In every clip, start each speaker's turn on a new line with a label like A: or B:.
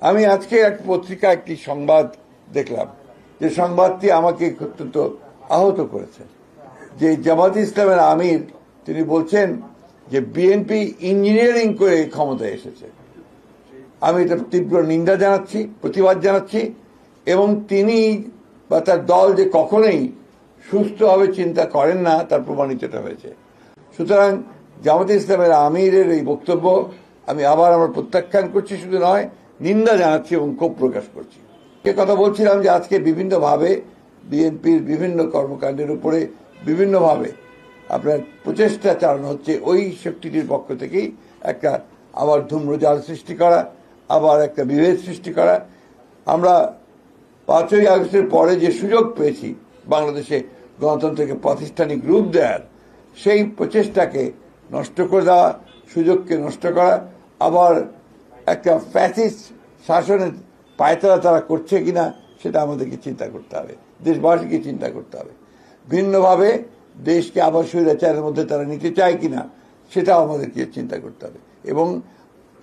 A: আমি আজকে এক পত্রিকা একটি সংবাদ দেখলাম, যে সংবাদটি আমাকে অত্যন্ত আহত করেছে। যে জামাত ইসলামের আমির তিনি বলছেন যে বিএনপি ইঞ্জিনিয়ারিং করে ক্ষমতায় এসেছে। আমি এটা তীব্র নিন্দা জানাচ্ছি, প্রতিবাদ জানাচ্ছি, এবং তিনি বা তার দল যে কখনোই সুস্থভাবে চিন্তা করেন না তার প্রমাণিতটা হয়েছে। সুতরাং জামাত ইসলামের আমিরের এই বক্তব্য আমি আবার আমার প্রত্যাখ্যান করছি, শুধু নয় নিন্দা জানাচ্ছি এবং ক্ষোভ প্রকাশ করছি। যে কথা বলছিলাম যে আজকে বিভিন্নভাবে বিএনপির বিভিন্ন কর্মকাণ্ডের উপরে বিভিন্নভাবে আপনার প্রচেষ্টা চালানো হচ্ছে ওই শক্তিটির পক্ষ থেকেই একটা আবার ধূম্রজাল সৃষ্টি করা, আবার একটা বিভেদ সৃষ্টি করা। আমরা 5ই আগস্টের পরে যে সুযোগ পেয়েছি বাংলাদেশে গণতন্ত্রকে প্রাতিষ্ঠানিক রূপ দেওয়ার, সেই প্রচেষ্টাকে নষ্ট করে দেওয়া, সুযোগকে নষ্ট করা, আবার একটা ফ্যাসিস্ট শাসনের পায়তারা তারা করছে কিনা সেটা আমাদেরকে চিন্তা করতে হবে, দেশবাসীকে চিন্তা করতে হবে। ভিন্নভাবে দেশকে আবার স্বৈরাচারের মধ্যে তারা নিতে চায় কিনা সেটাও আমাদেরকে চিন্তা করতে হবে। এবং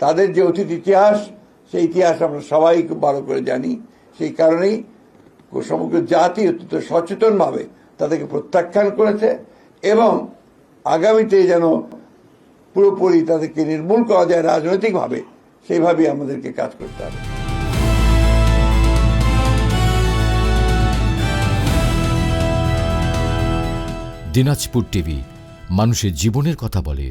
A: তাদের যে অতীত ইতিহাস, সেই ইতিহাস আমরা সবাই খুব ভালো করে জানি। সেই কারণেই সমগ্র জাতি অত্যন্ত সচেতনভাবে তাদেরকে প্রত্যাখ্যান করেছে, এবং আগামীতে যেন পুরোপুরি তাদেরকে নির্মূল করা যায় রাজনৈতিকভাবে, সেইভাবেই আমাদেরকে কাজ করতে হবে।
B: দিনাজপুর টিভি, মানুষের জীবনের কথা বলে।